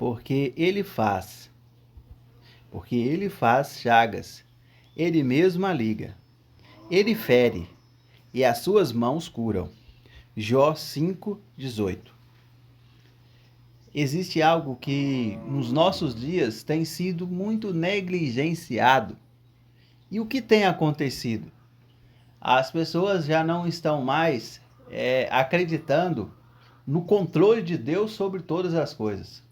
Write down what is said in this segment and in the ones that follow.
porque ele faz chagas, ele mesmo a liga, ele fere, e as suas mãos curam. Jó 5:18. Existe algo que nos nossos dias tem sido muito negligenciado. E o que tem acontecido? As pessoas já não estão mais acreditando no controle de Deus sobre todas as coisas.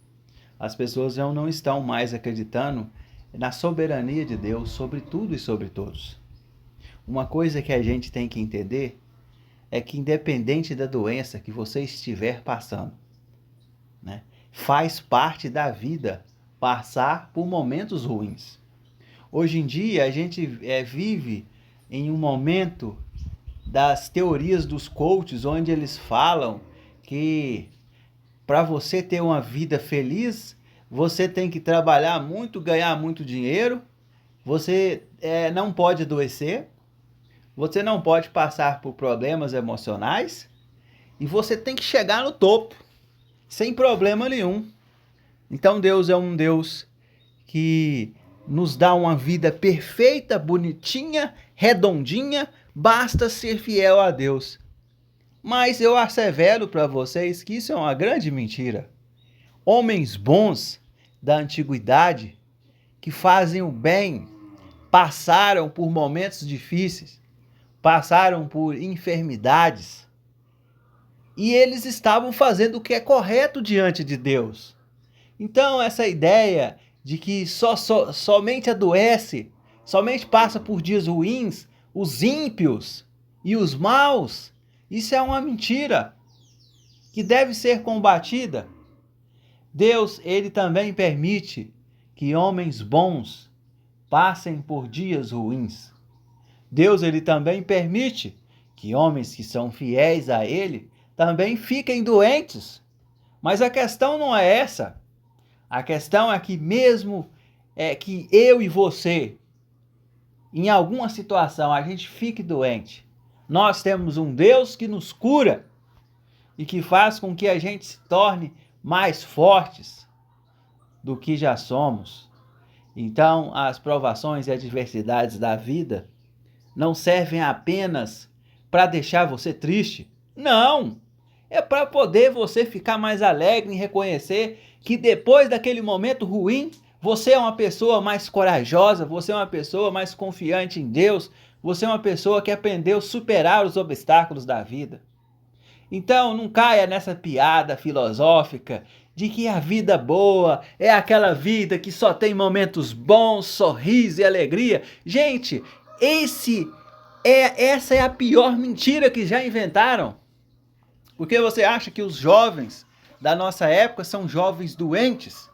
As pessoas já não estão mais acreditando na soberania de Deus sobre tudo e sobre todos. Uma coisa que a gente tem que entender é que, independente da doença que você estiver passando, né, faz parte da vida passar por momentos ruins. Hoje em dia a gente vive em um momento das teorias dos coaches, onde eles falam que para você ter uma vida feliz, você tem que trabalhar muito, ganhar muito dinheiro, você não pode adoecer, você não pode passar por problemas emocionais e você tem que chegar no topo, sem problema nenhum. Então Deus é um Deus que nos dá uma vida perfeita, bonitinha, redondinha, basta ser fiel a Deus. Mas eu assevero para vocês que isso é uma grande mentira. Homens bons da antiguidade, que fazem o bem, passaram por momentos difíceis, passaram por enfermidades, e eles estavam fazendo o que é correto diante de Deus. Então essa ideia de que somente adoece, somente passa por dias ruins, os ímpios e os maus, isso é uma mentira que deve ser combatida. Deus, ele também permite que homens bons passem por dias ruins. Deus, ele também permite que homens que são fiéis a ele também fiquem doentes. Mas a questão não é essa. A questão é que mesmo que eu e você, em alguma situação, a gente fique doente, nós temos um Deus que nos cura e que faz com que a gente se torne mais fortes do que já somos. Então, as provações e adversidades da vida não servem apenas para deixar você triste. Não! É para poder você ficar mais alegre e reconhecer que depois daquele momento ruim, você é uma pessoa mais corajosa, você é uma pessoa mais confiante em Deus, você é uma pessoa que aprendeu a superar os obstáculos da vida. Então não caia nessa piada filosófica de que a vida boa é aquela vida que só tem momentos bons, sorriso e alegria. Gente, essa é a pior mentira que já inventaram. Porque você acha que os jovens da nossa época são jovens doentes?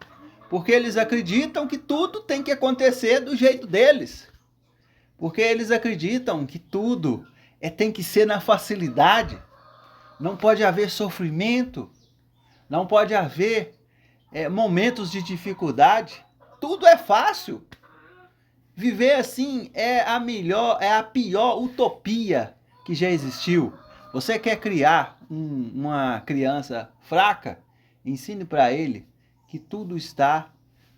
Porque eles acreditam que tudo tem que acontecer do jeito deles. Porque eles acreditam que tudo tem que ser na facilidade. Não pode haver sofrimento. Não pode haver momentos de dificuldade. Tudo é fácil. Viver assim é a pior utopia que já existiu. Você quer criar uma criança fraca? Ensine para ele que tudo está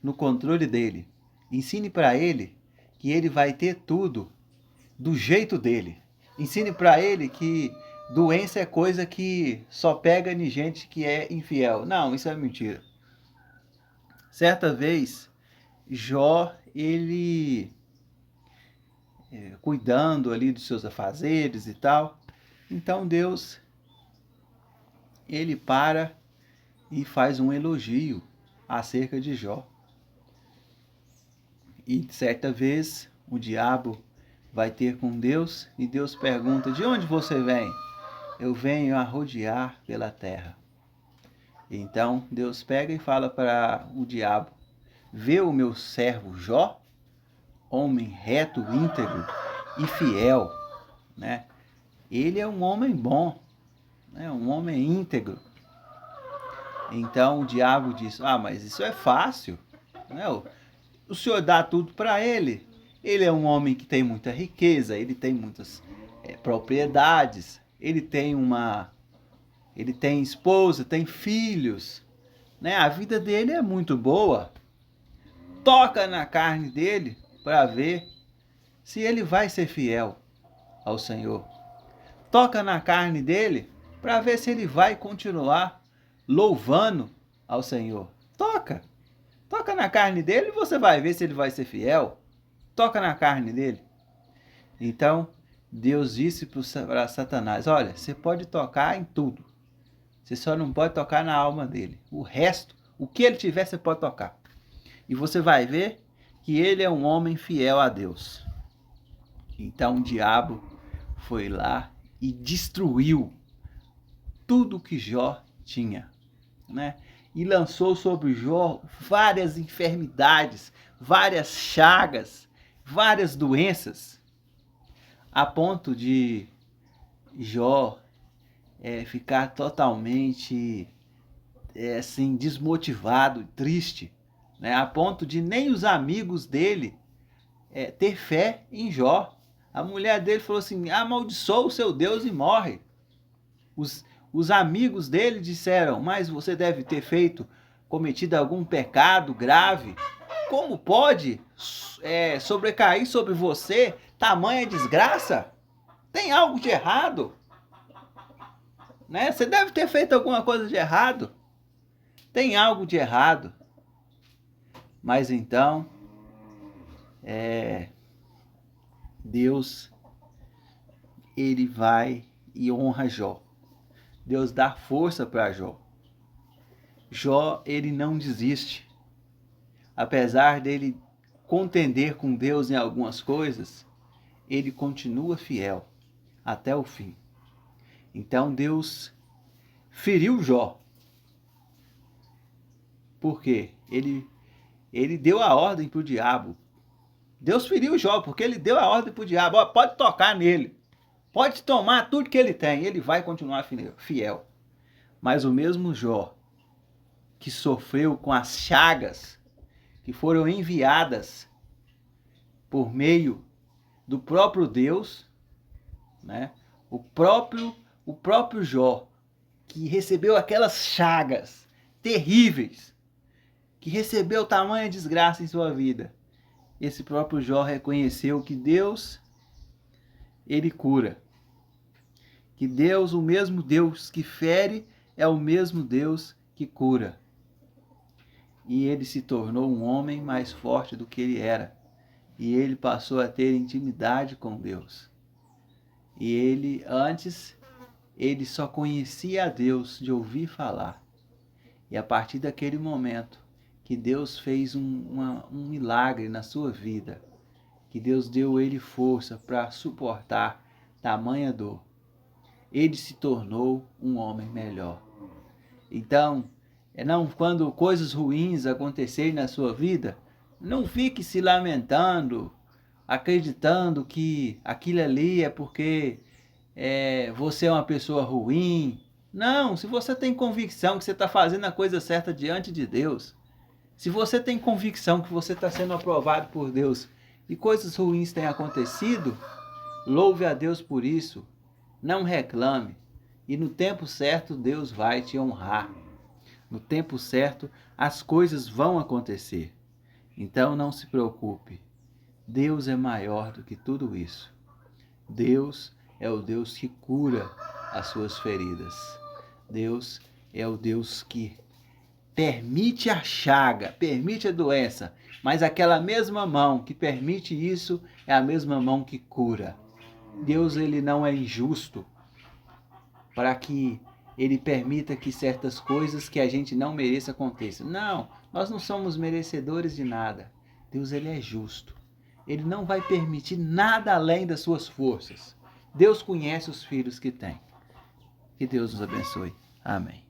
no controle dele. Ensine para ele que ele vai ter tudo do jeito dele. Ensine para ele que doença é coisa que só pega em gente que é infiel. Não, isso é mentira. Certa vez, Jó, ele cuidando ali dos seus afazeres e tal. Então Deus, ele para e faz um elogio acerca de Jó. E certa vez o diabo vai ter com Deus e Deus pergunta: de onde você vem? Eu venho a rodear pela terra. Então Deus pega e fala para o diabo: vê o meu servo Jó, homem reto, íntegro e fiel, né? Ele é um homem bom, né? Um homem íntegro. Então o diabo diz: mas isso é fácil, né? O senhor dá tudo para ele. Ele é um homem que tem muita riqueza, ele tem muitas propriedades, ele tem esposa, tem filhos. né? A vida dele é muito boa. Toca na carne dele para ver se ele vai ser fiel ao Senhor. Toca na carne dele para ver se ele vai continuar louvando ao Senhor. Toca. Toca na carne dele e você vai ver se ele vai ser fiel. Toca na carne dele. Então, Deus disse para Satanás: olha, você pode tocar em tudo. Você só não pode tocar na alma dele. O resto, o que ele tiver, você pode tocar. E você vai ver que ele é um homem fiel a Deus. Então o diabo foi lá e destruiu tudo que Jó tinha, né? E lançou sobre Jó várias enfermidades, várias chagas, várias doenças, a ponto de Jó ficar totalmente assim, desmotivado, triste, né? A ponto de nem os amigos dele ter fé em Jó. A mulher dele falou assim: amaldiçoa o seu Deus e morre. Os amigos dele disseram: mas você deve ter cometido algum pecado grave. Como pode sobrecair sobre você tamanha desgraça? Tem algo de errado, né? Você deve ter feito alguma coisa de errado. Tem algo de errado. Mas então, Deus, ele vai e honra Jó. Deus dá força para Jó. Jó, ele não desiste. Apesar dele contender com Deus em algumas coisas, ele continua fiel até o fim. Então Deus feriu Jó. Por quê? Ele deu a ordem para o diabo. Deus feriu Jó porque ele deu a ordem para o diabo: ó, pode tocar nele. Pode tomar tudo que ele tem, ele vai continuar fiel. Mas o mesmo Jó, que sofreu com as chagas que foram enviadas por meio do próprio Deus, né? O próprio Jó, que recebeu aquelas chagas terríveis, que recebeu tamanha desgraça em sua vida, esse próprio Jó reconheceu que Deus, ele cura. Que Deus, o mesmo Deus que fere, é o mesmo Deus que cura. E ele se tornou um homem mais forte do que ele era. E ele passou a ter intimidade com Deus. E antes, ele só conhecia a Deus de ouvir falar. E a partir daquele momento que Deus fez um milagre na sua vida, que Deus deu ele força para suportar tamanha dor, ele se tornou um homem melhor. Então, quando coisas ruins acontecerem na sua vida, não fique se lamentando, acreditando que aquilo ali é porque você é uma pessoa ruim. Não, se você tem convicção que você está fazendo a coisa certa diante de Deus, se você tem convicção que você está sendo aprovado por Deus e coisas ruins têm acontecido, louve a Deus por isso. Não reclame. E no tempo certo, Deus vai te honrar. No tempo certo, as coisas vão acontecer. Então não se preocupe. Deus é maior do que tudo isso. Deus é o Deus que cura as suas feridas. Deus é o Deus que permite a chaga, permite a doença, mas aquela mesma mão que permite isso é a mesma mão que cura. Deus, ele não é injusto para que ele permita que certas coisas que a gente não mereça aconteçam. Não, nós não somos merecedores de nada. Deus, ele é justo. Ele não vai permitir nada além das suas forças. Deus conhece os filhos que tem. Que Deus nos abençoe. Amém.